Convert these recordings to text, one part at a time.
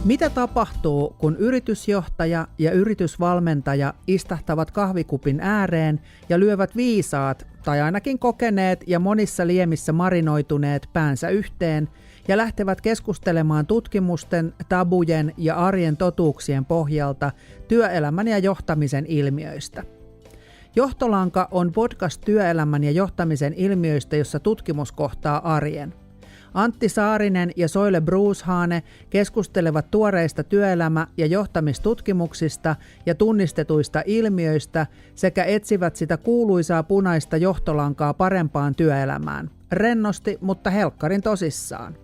Mitä tapahtuu, kun yritysjohtaja ja yritysvalmentaja istahtavat kahvikupin ääreen ja lyövät viisaat, tai ainakin kokeneet ja monissa liemissä marinoituneet päänsä yhteen ja lähtevät keskustelemaan tutkimusten, tabujen ja arjen totuuksien pohjalta työelämän ja johtamisen ilmiöistä? Johtolanka on podcast työelämän ja johtamisen ilmiöistä, jossa tutkimus kohtaa arjen. Antti Saarinen ja Soile Bruushane keskustelevat tuoreista työelämä- ja johtamistutkimuksista ja tunnistetuista ilmiöistä sekä etsivät sitä kuuluisaa punaista johtolankaa parempaan työelämään. Rennosti, mutta helkkarin tosissaan.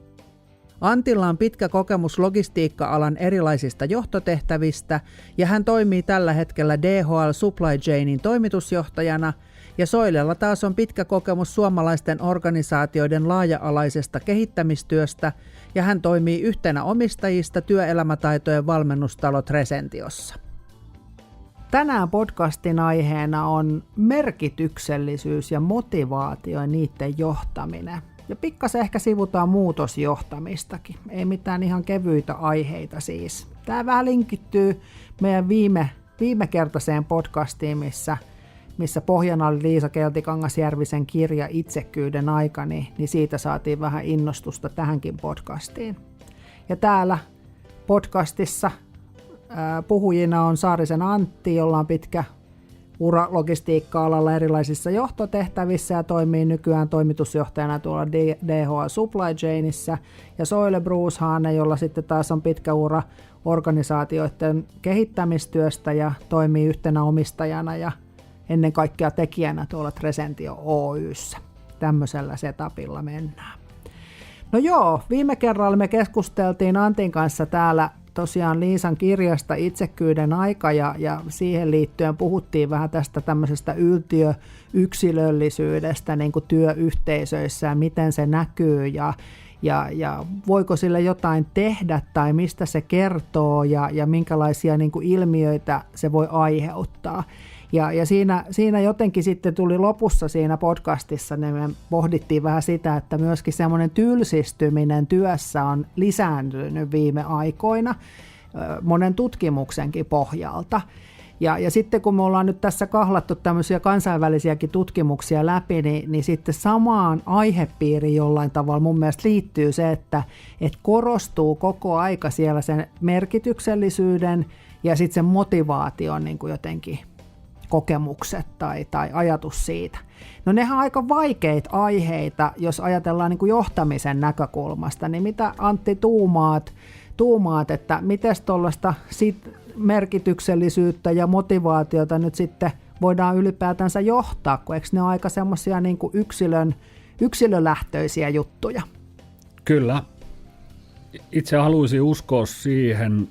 Antilla on pitkä kokemus logistiikka-alan erilaisista johtotehtävistä ja hän toimii tällä hetkellä DHL Supply Chainin toimitusjohtajana, ja Soilella taas on pitkä kokemus suomalaisten organisaatioiden laaja-alaisesta kehittämistyöstä ja hän toimii yhtenä omistajista työelämätaitojen valmennustalo Tresentiossa. Tänään podcastin aiheena on merkityksellisyys ja motivaatio ja niiden johtaminen. Ja pikkasen ehkä sivutaan muutosjohtamistakin. Ei mitään ihan kevyitä aiheita siis. Tämä vähän linkittyy meidän viimekertaiseen podcastiin, missä pohjana oli Liisa Keltikangasjärvisen kirja Itsekkyyden aika, niin siitä saatiin vähän innostusta tähänkin podcastiin. Ja täällä podcastissa puhujina on Saarisen Antti, jolla on pitkä ura logistiikka-alalla erilaisissa johtotehtävissä ja toimii nykyään toimitusjohtajana tuolla DHL Supply Chainissa, ja Soile Bruushane, jolla sitten taas on pitkä ura organisaatioiden kehittämistyöstä ja toimii yhtenä omistajana ja ennen kaikkea tekijänä tuolla Tresentio Oy:ssä. Tämmöisellä setupilla mennään. No joo, viime kerralla me keskusteltiin Antin kanssa täällä tosiaan Liisan kirjasta Itsekkyyden aika ja siihen liittyen puhuttiin vähän tästä tämmöisestä yltiöyksilöllisyydestä niin kuin työyhteisöissä ja miten se näkyy ja voiko sille jotain tehdä tai mistä se kertoo ja minkälaisia niin kuin ilmiöitä se voi aiheuttaa. Ja siinä jotenkin sitten tuli lopussa siinä podcastissa, niin me pohdittiin vähän sitä, että myöskin semmoinen tylsistyminen työssä on lisääntynyt viime aikoina monen tutkimuksenkin pohjalta. Ja sitten kun me ollaan nyt tässä kahlattu tämmöisiä kansainvälisiäkin tutkimuksia läpi, niin sitten samaan aihepiiriin jollain tavalla mun mielestä liittyy se, että korostuu koko aika siellä sen merkityksellisyyden ja sitten sen motivaation niin kuin jotenkin kokemukset tai ajatus siitä. No nehän on aika vaikeita aiheita, jos ajatellaan niin kuin johtamisen näkökulmasta, niin mitä Antti tuumaat, että miten tuollaista merkityksellisyyttä ja motivaatiota nyt sitten voidaan ylipäätänsä johtaa, kun eikö ne ole aika semmoisia niin kuin yksilölähtöisiä juttuja? Kyllä. Itse haluaisin uskoa siihen,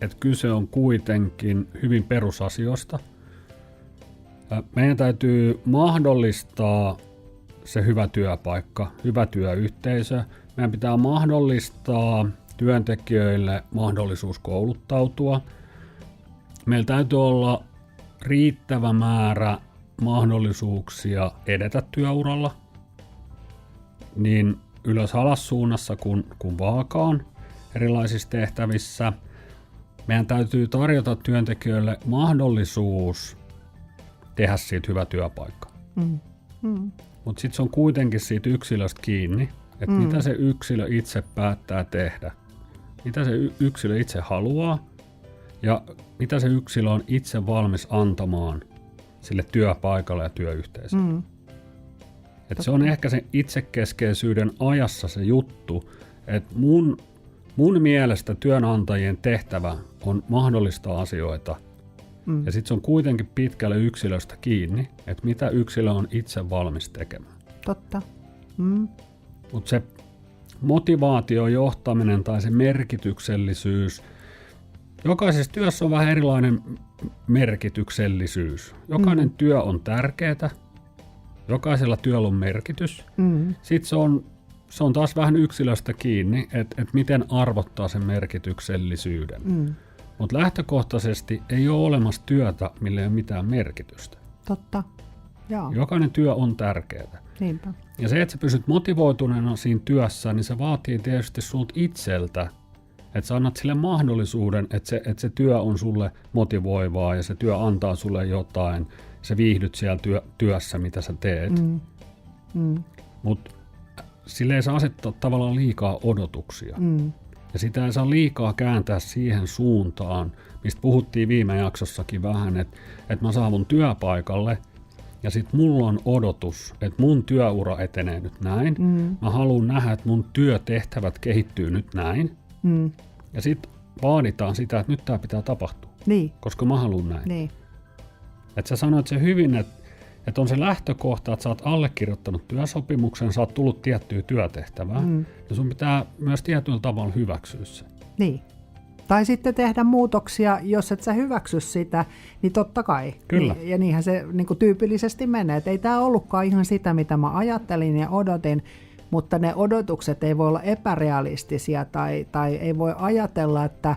että kyse on kuitenkin hyvin perusasioista. Meidän täytyy mahdollistaa se hyvä työpaikka, hyvä työyhteisö. Meidän pitää mahdollistaa työntekijöille mahdollisuus kouluttautua. Meillä täytyy olla riittävä määrä mahdollisuuksia edetä työuralla, niin ylös-alas suunnassa kuin vaakaan erilaisissa tehtävissä. Meidän täytyy tarjota työntekijöille mahdollisuus tehdä siitä hyvä työpaikka. Mutta sitten se on kuitenkin siitä yksilöstä kiinni, että mitä se yksilö itse päättää tehdä, mitä se yksilö itse haluaa ja mitä se yksilö on itse valmis antamaan sille työpaikalle ja työyhteisölle. Et se on ehkä se itsekeskeisyyden ajassa se juttu, että mun mielestä työnantajien tehtävä on mahdollistaa asioita. Ja sitten se on kuitenkin pitkälle yksilöstä kiinni, että mitä yksilö on itse valmis tekemään. Totta. Mutta se motivaatiojohtaminen tai se merkityksellisyys, jokaisessa työssä on vähän erilainen merkityksellisyys. Jokainen työ on tärkeää, jokaisella työllä on merkitys. Sitten se on taas vähän yksilöstä kiinni, että miten arvottaa sen merkityksellisyyden. Mutta lähtökohtaisesti ei ole olemassa työtä, millä ei ole mitään merkitystä. Totta. Joo. Jokainen työ on tärkeää. Niinpä. Ja se, että sä pysyt motivoituneena siinä työssä, niin se vaatii tietysti sulta itseltä Että sä annat sille mahdollisuuden, että se työ on sulle motivoivaa ja se työ antaa sulle jotain. Sä viihdyt siellä työssä, mitä sä teet. Mutta sille ei saa asettaa tavallaan liikaa odotuksia. Ja sitä ei saa liikaa kääntää siihen suuntaan, mistä puhuttiin viime jaksossakin vähän, että mä saavun työpaikalle ja sitten mulla on odotus, että mun työura etenee nyt näin. Mä haluan nähdä, että mun työtehtävät kehittyy nyt näin. Ja sitten vaaditaan sitä, että nyt tää pitää tapahtua, koska mä haluan näin. Niin. Että sä sanoit se hyvin, että on se lähtökohta, että sä oot allekirjoittanut työsopimuksen, sä oot tullut tiettyä työtehtävää, ja sun pitää myös tietyllä tavalla hyväksyä se. Niin. Tai sitten tehdä muutoksia, jos et sä hyväksy sitä, niin totta kai. Kyllä. Ja niinhän se niin kuin tyypillisesti menee. Et ei tämä ollutkaan ihan sitä, mitä mä ajattelin ja odotin, mutta ne odotukset ei voi olla epärealistisia tai ei voi ajatella, että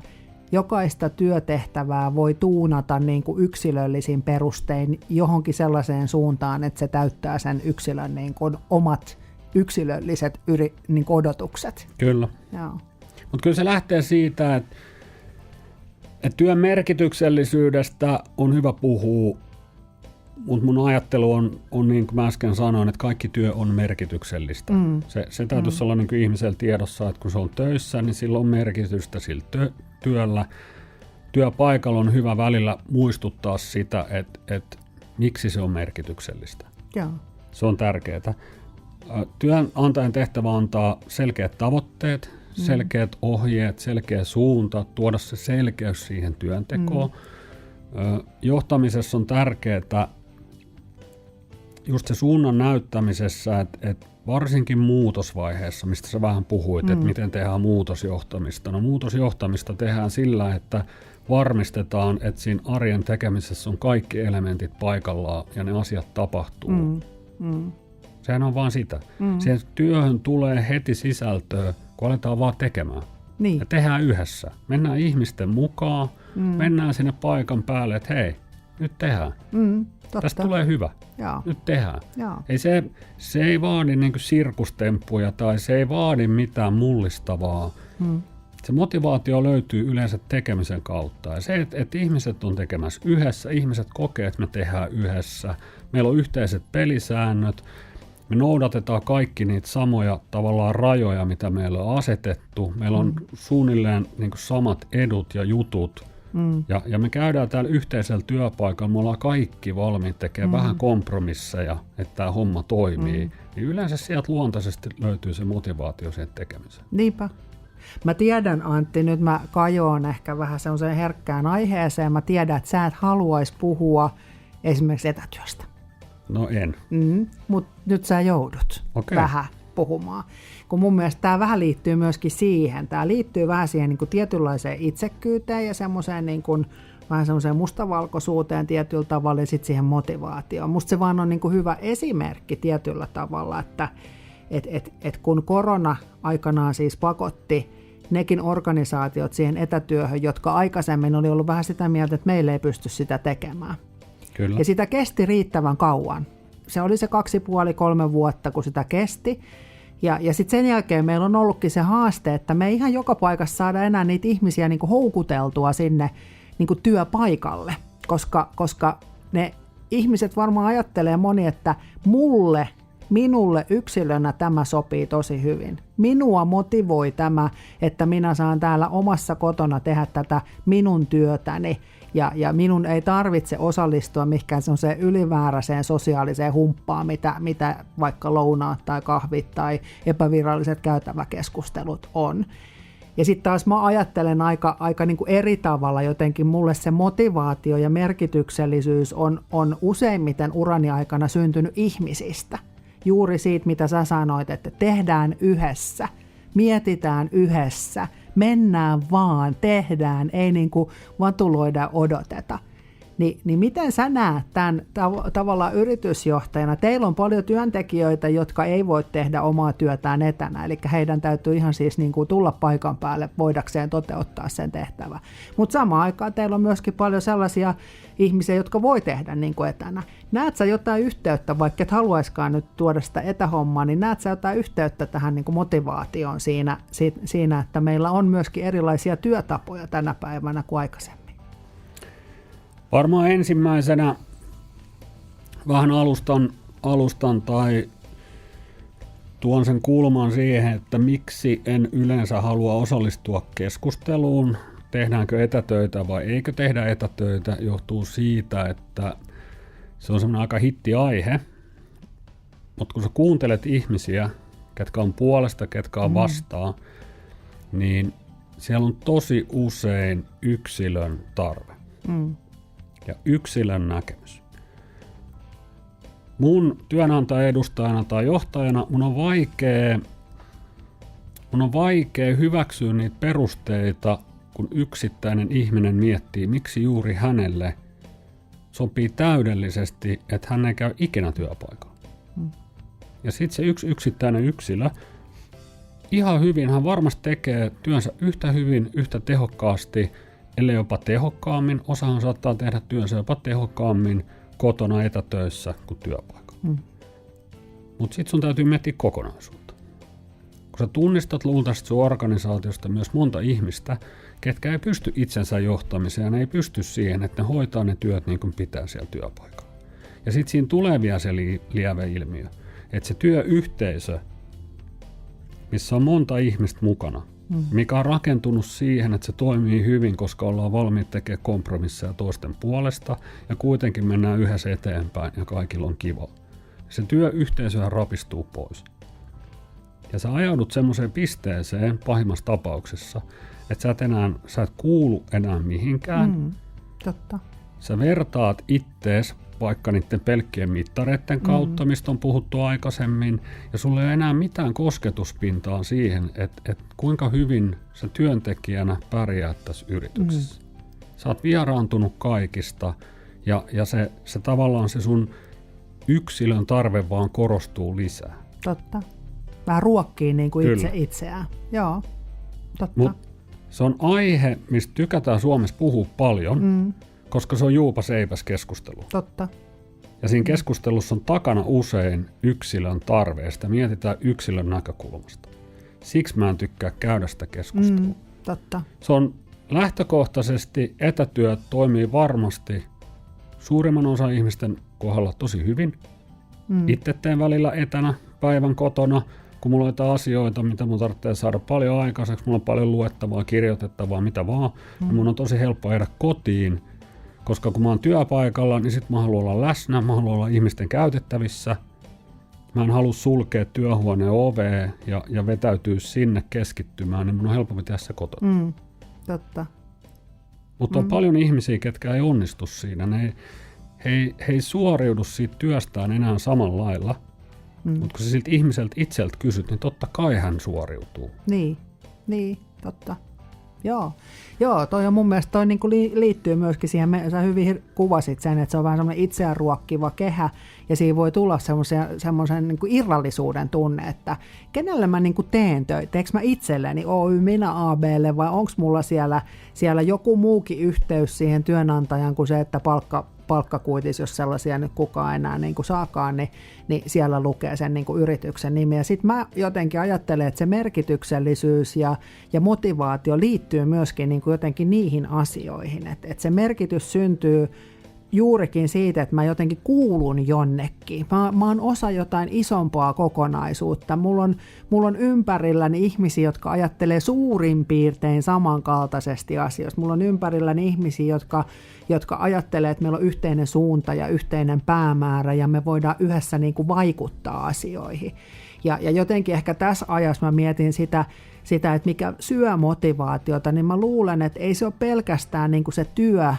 jokaista työtehtävää voi tuunata niin kuin yksilöllisin perustein johonkin sellaiseen suuntaan, että se täyttää sen yksilön niin kuin omat yksilölliset niin kuin odotukset. Kyllä. Mutta kyllä se lähtee siitä, että työn merkityksellisyydestä on hyvä puhua, mutta mun ajattelu on niin kuin mä äsken sanoin, että kaikki työ on merkityksellistä. Se täytyisi olla niin kuin ihmisellä tiedossa, että kun se on töissä, niin sillä on merkitystä sillä työllä. Työpaikalla on hyvä välillä muistuttaa sitä, että miksi se on merkityksellistä. Joo. Se on tärkeää. Työnantajan tehtävä antaa selkeät tavoitteet, selkeät ohjeet, selkeä suunta, tuoda se selkeys siihen työntekoon. Johtamisessa on tärkeää just se suunnan näyttämisessä, että varsinkin muutosvaiheessa, mistä sä vähän puhuit, että miten tehdään muutosjohtamista. No muutosjohtamista tehdään sillä, että varmistetaan, että siinä arjen tekemisessä on kaikki elementit paikallaan ja ne asiat tapahtuu. Sehän on vaan sitä. Siihen työhön tulee heti sisältöä, kun aletaan vaan tekemään. Niin. Ja tehdään yhdessä. Mennään ihmisten mukaan, mennään sinne paikan päälle, että hei, nyt tehdään. Tästä tulee hyvä. Jaa. Nyt tehdään. Jaa. Ei se ei vaadi niin kuin sirkustemppuja tai se ei vaadi mitään mullistavaa. Se motivaatio löytyy yleensä tekemisen kautta. Ja se, että ihmiset on tekemässä yhdessä, ihmiset kokee, että me tehdään yhdessä. Meillä on yhteiset pelisäännöt. Me noudatetaan kaikki niitä samoja tavallaan rajoja, mitä meillä on asetettu. Meillä on suunnilleen niin kuin samat edut ja jutut. Ja me käydään täällä yhteisellä työpaikalla. Me ollaan kaikki valmiit tekemään vähän kompromisseja, että tämä homma toimii. Niin yleensä sieltä luontaisesti löytyy se motivaatio siihen tekemiseen. Niinpä. Mä tiedän, Antti, nyt mä kajoan ehkä vähän sellaiseen herkkään aiheeseen. Mä tiedän, että sä et haluaisi puhua esimerkiksi etätyöstä. No en. Mutta nyt sä joudut vähän puhumaan. Kun mun mielestä tämä vähän liittyy myöskin siihen. Tämä liittyy vähän siihen niin kuin tietynlaiseen itsekkyyteen ja semmoiseen niin kuin, vähän semmoiseen mustavalkoisuuteen tietyllä tavalla ja sitten siihen motivaatioon. Musta se vaan on niin kuin hyvä esimerkki tietyllä tavalla, että kun korona aikanaan siis pakotti nekin organisaatiot siihen etätyöhön, jotka aikaisemmin oli ollut vähän sitä mieltä, että meillä ei pysty sitä tekemään. Kyllä. Ja sitä kesti riittävän kauan. Se oli se 2,5-3 vuotta, kun sitä kesti. Ja sitten sen jälkeen meillä on ollutkin se haaste, että me ei ihan joka paikassa saada enää niitä ihmisiä niin kuin houkuteltua sinne niin kuin työpaikalle, koska ne ihmiset varmaan ajattelee moni, että minulle yksilönä tämä sopii tosi hyvin. Minua motivoi tämä, että minä saan täällä omassa kotona tehdä tätä minun työtäni. Ja minun ei tarvitse osallistua mihinkään semmoiseen ylimääräiseen sosiaaliseen humppaan, mitä vaikka lounaat tai kahvit tai epäviralliset käytäväkeskustelut on. Ja sitten taas mä ajattelen aika niin kuin eri tavalla jotenkin. Mulle se motivaatio ja merkityksellisyys on useimmiten urani aikana syntynyt ihmisistä. Juuri siitä, mitä sä sanoit, että tehdään yhdessä, mietitään yhdessä, mennään vaan, tehdään, ei niin kuin vatuloida odoteta. niin miten sä näet tämän tavallaan yritysjohtajana? Teillä on paljon työntekijöitä, jotka ei voi tehdä omaa työtään etänä, eli heidän täytyy ihan siis niin kuin tulla paikan päälle voidakseen toteuttaa sen tehtävä. Mutta samaan aikaan teillä on myöskin paljon sellaisia ihmisiä, jotka voi tehdä niin kuin etänä. Näet sä jotain yhteyttä, vaikka et haluaiskaan nyt tuoda sitä etähommaa, niin näet sä jotain yhteyttä tähän niin kuin motivaatioon siinä, että meillä on myöskin erilaisia työtapoja tänä päivänä kuin aikaisemmin? Varmaan ensimmäisenä vähän alustan tai tuon sen kulman siihen, että miksi en yleensä halua osallistua keskusteluun, tehdäänkö etätöitä vai eikö tehdä etätöitä, johtuu siitä, että se on semmoinen aika hittiaihe, mutta kun sä kuuntelet ihmisiä, ketkä on puolesta, ketkä on vastaan, niin siellä on tosi usein yksilön tarve. Ja yksilön näkemys. Mun työnantaja-edustajana tai johtajana mun on vaikea hyväksyä niitä perusteita, kun yksittäinen ihminen miettii, miksi juuri hänelle sopii täydellisesti, että hän ei käy ikinä työpaikalla. Ja sitten se yksittäinen yksilö, ihan hyvin hän varmasti tekee työnsä yhtä hyvin, yhtä tehokkaasti, ellei jopa tehokkaammin. Osahan saattaa tehdä työnsä jopa tehokkaammin kotona etätöissä kuin työpaikalla. Mutta sitten sun täytyy miettiä kokonaisuutta. Kun sä tunnistat luultavasti sun organisaatiosta myös monta ihmistä, ketkä ei pysty itsensä johtamiseen, ei pysty siihen, että ne hoitaa ne työt niin kuin pitää siellä työpaikalla. Ja sitten siinä tulee vielä se lieveilmiö, että se työyhteisö, missä on monta ihmistä mukana, mikä on rakentunut siihen, että se toimii hyvin, koska ollaan valmiit tekemään kompromisseja toisten puolesta ja kuitenkin mennään yhdessä eteenpäin ja kaikilla on kiva. Se työyhteisöhän rapistuu pois. Ja sä ajaudut semmoiseen pisteeseen pahimmassa tapauksessa, että sä et kuulu enää mihinkään. Totta. Sä vertaat ittees vaikka niiden pelkkien mittareiden kautta, mistä on puhuttu aikaisemmin, ja sulla ei ole enää mitään kosketuspintaa siihen, että kuinka hyvin sä työntekijänä pärjäät tässä yrityksessä. Sä oot vieraantunut kaikista, ja se tavallaan se sun yksilön tarve vaan korostuu lisää. Totta. Vähän ruokkii niin kuin itseään. Joo, totta. Mut se on aihe, mistä tykätään Suomessa puhua paljon, koska se on juupas eipäs keskustelu. Totta. Ja siinä keskustelussa on takana usein yksilön tarveesta. Mietitään yksilön näkökulmasta. Siksi mä en tykkää käydä sitä keskustelua. Totta. Se on lähtökohtaisesti, etätyö toimii varmasti suurimman osan ihmisten kohdalla tosi hyvin. Itse teen välillä etänä päivän kotona, kun mulla on jotain asioita, mitä mun tarvitsee saada paljon aikaiseksi. Mulla on paljon luettavaa, kirjoitettavaa, mitä vaan. Ja mun on tosi helppo jäädä kotiin, koska kun mä oon työpaikalla, niin sit mä haluan olla läsnä, mä haluan olla ihmisten käytettävissä. Mä en halua sulkea työhuoneen ovea ja vetäytyä sinne keskittymään, niin mun on helpompi tehdä se kotona. Totta. Mutta on paljon ihmisiä, ketkä ei onnistu siinä. He ei suoriudu siitä työstään enää samalla lailla. Mutta kun sä siltä ihmiseltä itseltä kysyt, niin totta kai hän suoriutuu. Niin, totta. Joo, toi on mun mielestä toi niinku liittyy myöskin siihen, sä hyvin kuvasit sen, että se on vähän semmoinen itseään ruokkiva kehä, ja siinä voi tulla semmoisen niinku irrallisuuden tunne, että kenelle mä niinku teen töitä, teekö mä itselleni minä AB:lle, vai onko mulla siellä joku muukin yhteys siihen työnantajan kuin se, että palkkakuitis, jos sellaisia nyt kukaan enää niin kuin saakaan, niin siellä lukee sen niin kuin yrityksen nimi. Ja sitten mä jotenkin ajattelen, että se merkityksellisyys ja motivaatio liittyy myöskin niin kuin jotenkin niihin asioihin. Että se merkitys syntyy juurikin siitä, että mä jotenkin kuulun jonnekin. Mä oon osa jotain isompaa kokonaisuutta. Mulla on ympärilläni ihmisiä, jotka ajattelee suurin piirtein samankaltaisesti asioista. Mulla on ympärilläni ihmisiä, jotka ajattelee, että meillä on yhteinen suunta ja yhteinen päämäärä ja me voidaan yhdessä niin kuin vaikuttaa asioihin. Ja jotenkin ehkä tässä ajassa mä mietin sitä, että mikä syö motivaatiota, niin mä luulen, että ei se ole pelkästään niin kuin se työ,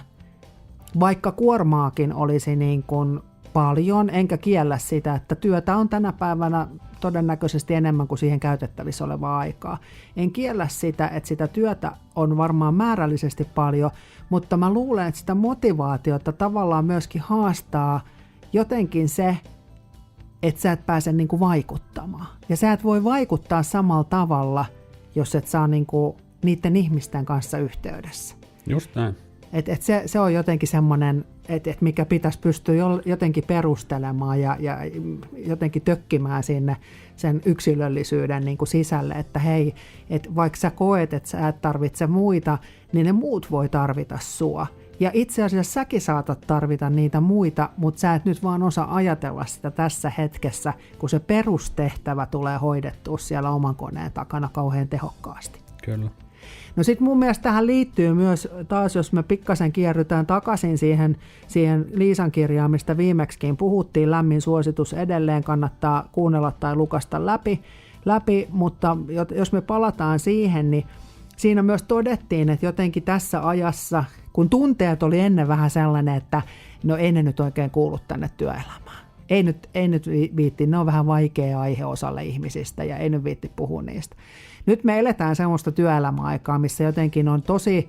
vaikka kuormaakin olisi niin kuin paljon, enkä kiellä sitä, että työtä on tänä päivänä todennäköisesti enemmän kuin siihen käytettävissä olevaa aikaa. En kiellä sitä, että sitä työtä on varmaan määrällisesti paljon, mutta mä luulen, että sitä motivaatiota tavallaan myöskin haastaa jotenkin se, että sä et pääse niin kuin vaikuttamaan. Ja sä et voi vaikuttaa samalla tavalla, jos et saa niin kuin niiden ihmisten kanssa yhteydessä. Just näin. Se on jotenkin semmoinen, mikä pitäisi pystyä jotenkin perustelemaan ja jotenkin tökkimään sinne sen yksilöllisyyden niin kuin sisälle, että hei, että vaikka sä koet, että sä et tarvitse muita, niin ne muut voi tarvita sua. Ja itse asiassa säkin saatat tarvita niitä muita, mutta sä et nyt vaan osaa ajatella sitä tässä hetkessä, kun se perustehtävä tulee hoidettua siellä oman koneen takana kauhean tehokkaasti. Kyllä. No sitten mun mielestä tähän liittyy myös taas, jos me pikkasen kierrytään takaisin siihen Liisan kirjaan, mistä viimeksikin puhuttiin, lämmin suositus edelleen, kannattaa kuunnella tai lukasta läpi, mutta jos me palataan siihen, niin siinä myös todettiin, että jotenkin tässä ajassa, kun tunteet oli ennen vähän sellainen, että no ei ne nyt oikein kuulu tänne työelämään. Ei nyt viitti, ne on vähän vaikea aihe osalle ihmisistä ja ei nyt viitti puhua niistä. Nyt me eletään semmoista työelämäaikaa, missä jotenkin on tosi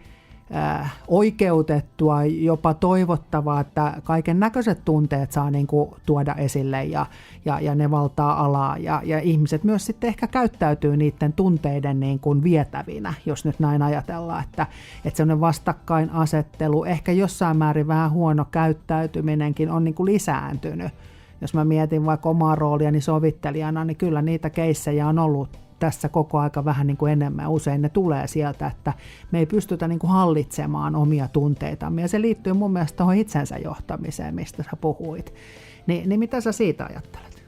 oikeutettua, jopa toivottavaa, että kaiken näköiset tunteet saa niin kuin tuoda esille ja ne valtaa alaa. Ja ihmiset myös sitten ehkä käyttäytyy niiden tunteiden niin kuin vietävinä, jos nyt näin ajatellaan, että semmoinen vastakkainasettelu, ehkä jossain määrin vähän huono käyttäytyminenkin on niin kuin lisääntynyt. Jos mä mietin vaikka omaa rooliani sovittelijana, niin kyllä niitä keissejä on ollut tässä koko aika vähän niin kuin enemmän. Usein ne tulee sieltä, että me ei pystytä niin kuin hallitsemaan omia tunteitamme. Ja se liittyy mun mielestä tuohon itsensä johtamiseen, mistä sä puhuit. Niin mitä sä siitä ajattelet?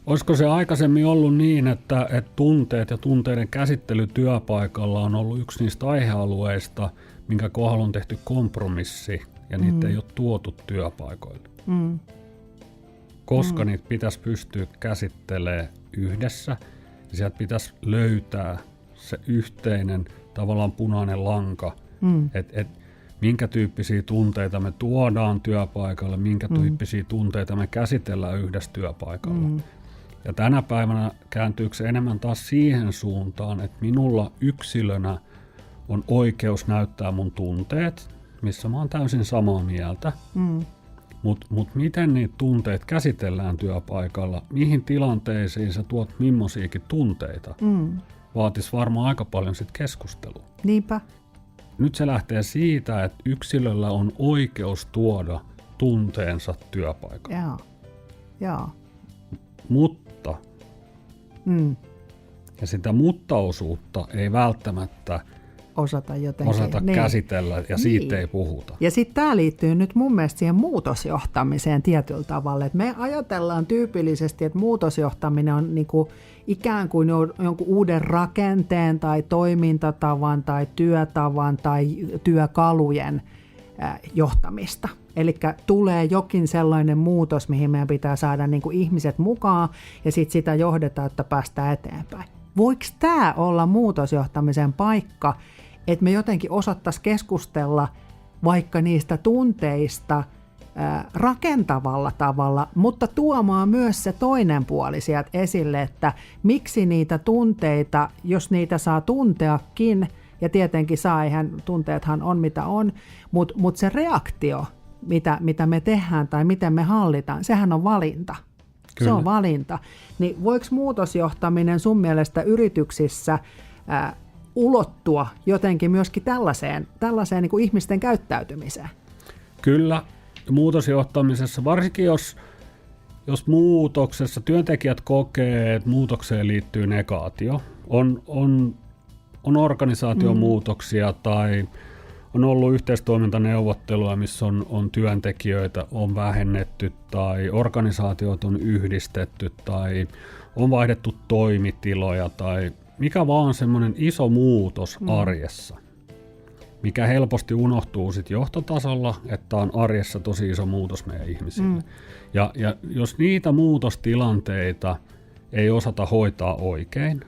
Olisiko se aikaisemmin ollut niin, että tunteet ja tunteiden käsittely työpaikalla on ollut yksi niistä aihealueista, minkä kohdalla on tehty kompromissi ja niitä ei ole tuotu työpaikoille? Koska niitä pitäisi pystyä käsittelemään yhdessä, ja sieltä pitäisi löytää se yhteinen tavallaan punainen lanka, että minkä tyyppisiä tunteita me tuodaan työpaikalle, minkä tyyppisiä tunteita me käsitellään yhdessä työpaikalla. Ja tänä päivänä kääntyykö se enemmän taas siihen suuntaan, että minulla yksilönä on oikeus näyttää mun tunteet, missä mä oon täysin samaa mieltä. Mut miten niitä tunteet käsitellään työpaikalla, mihin tilanteisiin sä tuot millaisiakin tunteita, vaatisi varmaan aika paljon sit keskustelua. Niinpä. Nyt se lähtee siitä, että yksilöllä on oikeus tuoda tunteensa työpaikalla. Joo. Mutta, ja sitä mutta-osuutta ei välttämättä osata käsitellä ja siitä ei puhuta. Ja sitten tämä liittyy nyt mun mielestä siihen muutosjohtamiseen tietyllä tavalla. Et me ajatellaan tyypillisesti, että muutosjohtaminen on niinku ikään kuin jonkun uuden rakenteen tai toimintatavan tai työtavan tai työkalujen johtamista. Eli tulee jokin sellainen muutos, mihin meidän pitää saada niinku ihmiset mukaan ja sitten sitä johdetaan, että päästään eteenpäin. Voiko tämä olla muutosjohtamisen paikka, että me jotenkin osattaisiin keskustella vaikka niistä tunteista rakentavalla tavalla, mutta tuomaan myös se toinen puoli sieltä esille, että miksi niitä tunteita, jos niitä saa tunteakin, ja tietenkin saa, eihän tunteethan on mitä on, mutta se reaktio, mitä me tehdään tai miten me hallitaan, sehän on valinta. Kyllä. Se on valinta. Niin voiko muutosjohtaminen sun mielestä yrityksissä ulottua jotenkin myöskin tällaiseen niin kuin ihmisten käyttäytymiseen? Kyllä. Muutosjohtamisessa, varsinkin jos muutoksessa työntekijät kokee, että muutokseen liittyy negaatio, on organisaatiomuutoksia tai on ollut yhteistoimintaneuvottelua, missä on työntekijöitä on vähennetty tai organisaatiot on yhdistetty tai on vaihdettu toimitiloja tai mikä vaan semmoinen iso muutos arjessa, mikä helposti unohtuu sit johtotasolla, että on arjessa tosi iso muutos meidän ihmisille. Ja jos niitä muutostilanteita ei osata hoitaa oikein,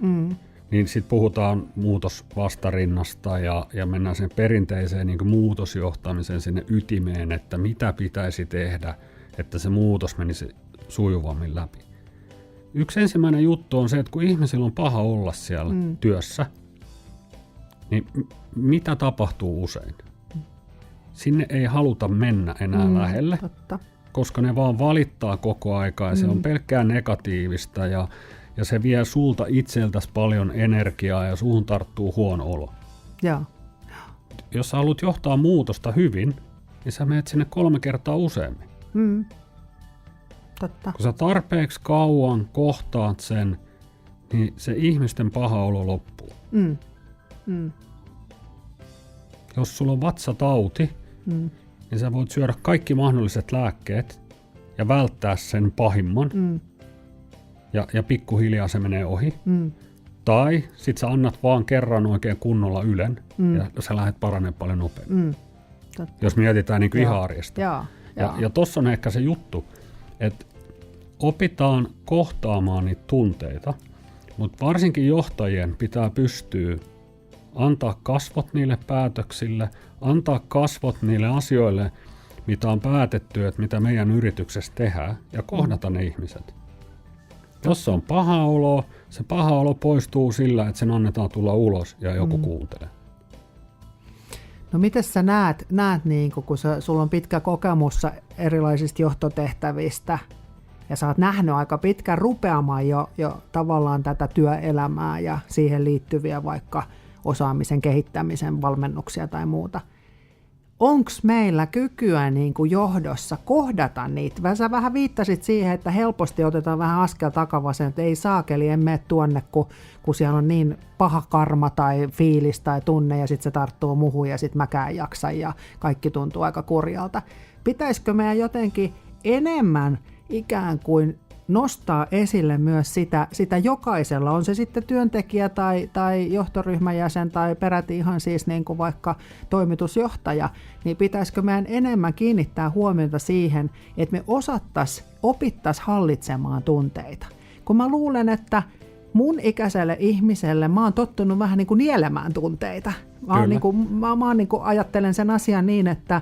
niin sitten puhutaan muutosvastarinnasta ja mennään sen perinteiseen niin kuin muutosjohtamiseen sinne ytimeen, että mitä pitäisi tehdä, että se muutos menisi sujuvammin läpi. Yksi ensimmäinen juttu on se, että kun ihmisillä on paha olla siellä työssä, niin mitä tapahtuu usein? Sinne ei haluta mennä enää lähelle, totta. koska ne vaan valittaa koko aikaa ja se on pelkkää negatiivista ja se vie sulta itseltäsi paljon energiaa ja suhun tarttuu huono olo. Joo. Jos sä haluat johtaa muutosta hyvin, niin sä menet sinne 3 kertaa useammin. Totta. Kun sä tarpeeksi kauan kohtaat sen, niin se ihmisten paha olo loppuu. Jos sulla on vatsatauti, niin sä voit syödä kaikki mahdolliset lääkkeet ja välttää sen pahimman. Ja pikkuhiljaa se menee ohi. Tai sit sä annat vaan kerran oikein kunnolla ylen ja sä lähdet paranemaan paljon nopeammin. Jos mietitään niin kuin ihan arjesta. Ja tossa on ehkä se juttu, että opitaan kohtaamaan niitä tunteita, mutta varsinkin johtajien pitää pystyä antaa kasvot niille päätöksille, antaa kasvot niille asioille, mitä on päätetty, että mitä meidän yrityksessä tehdään, ja kohdata ne ihmiset. Jos se on paha olo, se paha olo poistuu sillä, että sen annetaan tulla ulos ja joku kuuntelee. No miten sä näet niin kun sulla on pitkä kokemus erilaisista johtotehtävistä ja sä oot nähnyt aika pitkän rupeamaan jo tavallaan tätä työelämää ja siihen liittyviä vaikka osaamisen kehittämisen valmennuksia tai muuta. Onko meillä kykyä niin kuin johdossa kohdata niitä? Sä vähän viittasit siihen, että helposti otetaan vähän askel takavasen, että ei saakeli, en mene tuonne, kun siellä on niin paha karma tai fiilis tai tunne ja sitten se tarttuu muhun ja sitten mäkään jaksa ja kaikki tuntuu aika kurjalta. Pitäisikö meidän jotenkin enemmän ikään kuin nostaa esille myös sitä jokaisella, on se sitten työntekijä tai johtoryhmän jäsen tai peräti ihan siis niin kuin vaikka toimitusjohtaja, niin pitäisikö meidän enemmän kiinnittää huomiota siihen, että me opittaisiin hallitsemaan tunteita. Kun mä luulen, että mun ikäiselle ihmiselle mä oon tottunut vähän niin kuin nielemään tunteita. Mä niin kuin ajattelen sen asian niin, että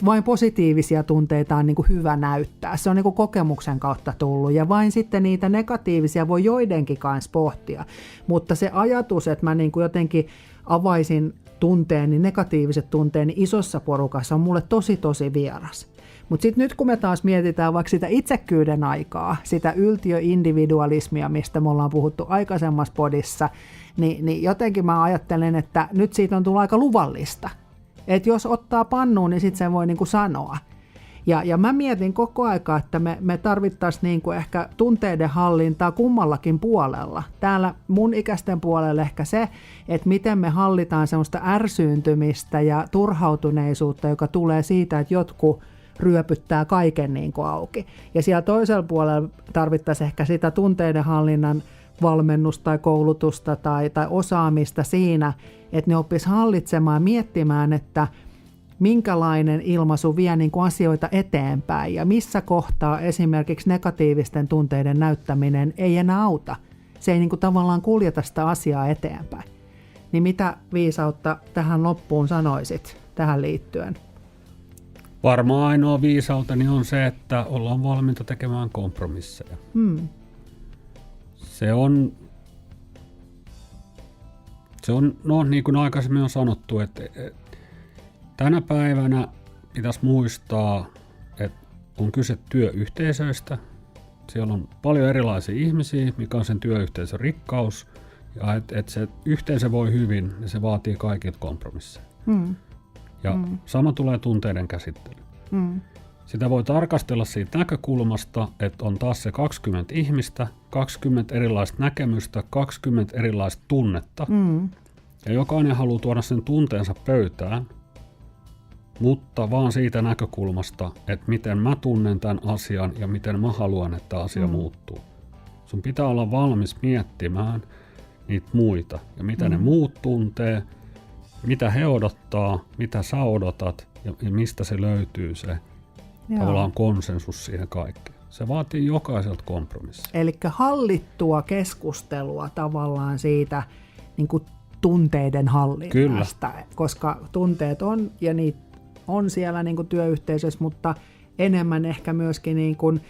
vain positiivisia tunteita on niin kuin hyvä näyttää. Se on niin kuin kokemuksen kautta tullut ja vain sitten niitä negatiivisia voi joidenkin kanssa pohtia. Mutta se ajatus, että mä niin kuin jotenkin avaisin tunteeni, negatiiviset tunteeni isossa porukassa on mulle tosi vieras. Mutta sitten nyt kun me taas mietitään vaikka sitä itsekkyyden aikaa, sitä yltiöindividualismia, mistä me ollaan puhuttu aikaisemmassa podissa, niin jotenkin mä ajattelen, että nyt siitä on tullut aika luvallista. Että jos ottaa pannuun, niin sitten sen voi niinku sanoa. Ja mä mietin koko aikaa, että me tarvittaisiin niinku ehkä tunteiden hallintaa kummallakin puolella. Täällä mun ikäisten puolella ehkä se, että miten me hallitaan semmoista ärsyyntymistä ja turhautuneisuutta, joka tulee siitä, että jotkut ryöpyttää kaiken niinku auki. Ja siellä toisella puolella tarvittaisiin ehkä sitä tunteiden hallinnan valmennusta tai koulutusta tai osaamista siinä, että ne oppis hallitsemaan, miettimään, että minkälainen ilmaisu vie niin kuin asioita eteenpäin ja missä kohtaa esimerkiksi negatiivisten tunteiden näyttäminen ei enää auta. Se ei niin kuin tavallaan kuljeta sitä asiaa eteenpäin. Niin mitä viisautta tähän loppuun sanoisit tähän liittyen? Varmaan ainoa viisauteni on se, että ollaan valmiita tekemään kompromisseja. Se on, no niin kuin aikaisemmin on sanottu, että tänä päivänä pitäisi muistaa, että on kyse työyhteisöistä. Siellä on paljon erilaisia ihmisiä, mikä on sen työyhteisön rikkaus. Ja että se yhteisö voi hyvin, niin se vaatii kaikilta kompromisseja. Ja sama tulee tunteiden käsittely. Sitä voi tarkastella siitä näkökulmasta, että on taas se 20 ihmistä, 20 erilaista näkemystä, 20 erilaista tunnetta. Ja jokainen haluaa tuoda sen tunteensa pöytään, mutta vaan siitä näkökulmasta, että miten mä tunnen tämän asian ja miten mä haluan, että asia muuttuu. Sun pitää olla valmis miettimään niitä muita ja mitä ne muut tuntee, mitä he odottaa, mitä sä odotat ja mistä se löytyy se tavallaan konsensus siihen kaikkeen. Se vaatii jokaiselta kompromissia. Eli hallittua keskustelua tavallaan siitä niin kuin tunteiden hallinnasta, koska tunteet on ja niitä on siellä niin kuin työyhteisössä, mutta enemmän ehkä myöskin niin kuin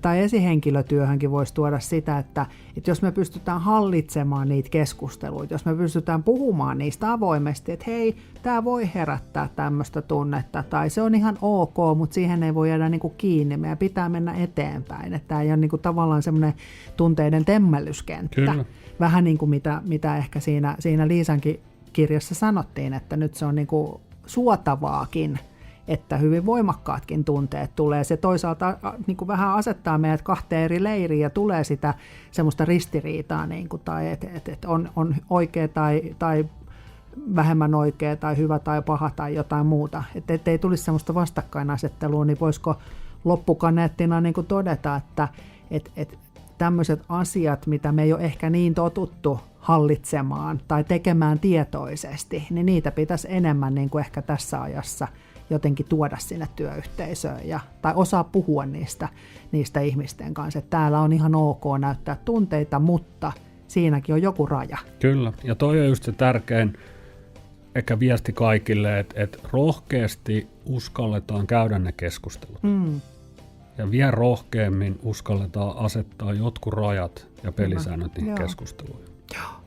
tai esihenkilötyöhönkin voisi tuoda sitä, että jos me pystytään hallitsemaan niitä keskusteluita, jos me pystytään puhumaan niistä avoimesti, että hei, tämä voi herättää tämmöistä tunnetta, tai se on ihan ok, mutta siihen ei voi jäädä niin kuin kiinni, meidän pitää mennä eteenpäin, että tämä ei ole niin kuin tavallaan semmoinen tunteiden temmellyskenttä, Kyllä. vähän niin kuin mitä ehkä siinä Liisankin kirjassa sanottiin, että nyt se on niin kuin suotavaakin, että hyvin voimakkaatkin tunteet tulee. Se toisaalta niin kuin vähän asettaa meidät kahteen eri leiriin ja tulee sitä semmoista ristiriitaa, niin kuin, tai että on oikea tai vähemmän oikea tai hyvä tai paha tai jotain muuta. Että ei tulisi semmoista vastakkainasettelua, niin voisiko loppukaneettina niin kuin todeta, että tämmöiset asiat, mitä me ei ole ehkä niin totuttu hallitsemaan tai tekemään tietoisesti, niin niitä pitäisi enemmän niin kuin ehkä tässä ajassa jotenkin tuoda sinne työyhteisöön tai osaa puhua niistä ihmisten kanssa. Että täällä on ihan ok näyttää tunteita, mutta siinäkin on joku raja. Kyllä, ja toi on just se tärkein ehkä viesti kaikille, että rohkeasti uskalletaan käydä ne keskustelut. Ja vielä rohkeammin uskalletaan asettaa jotkut rajat ja pelisäännöt niihin keskusteluihin. Joo,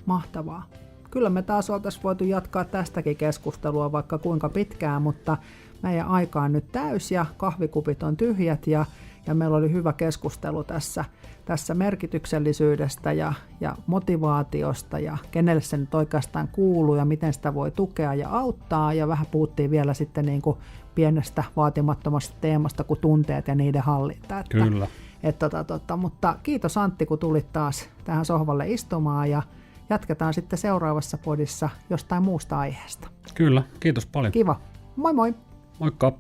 mahtavaa. Kyllä me taas oltaisiin voitu jatkaa tästäkin keskustelua vaikka kuinka pitkään, mutta meidän aika on nyt täys ja kahvikupit on tyhjät ja meillä oli hyvä keskustelu tässä merkityksellisyydestä ja motivaatiosta ja kenelle se nyt oikeastaan kuuluu ja miten sitä voi tukea ja auttaa. Ja vähän puhuttiin vielä sitten niin kuin pienestä vaatimattomasta teemasta kuin tunteet ja niiden hallinta. Kyllä. Mutta kiitos Antti, kun tulit taas tähän sohvalle istumaan ja jatketaan sitten seuraavassa podissa jostain muusta aiheesta. Kyllä, kiitos paljon. Kiva. Moi moi! Moikka!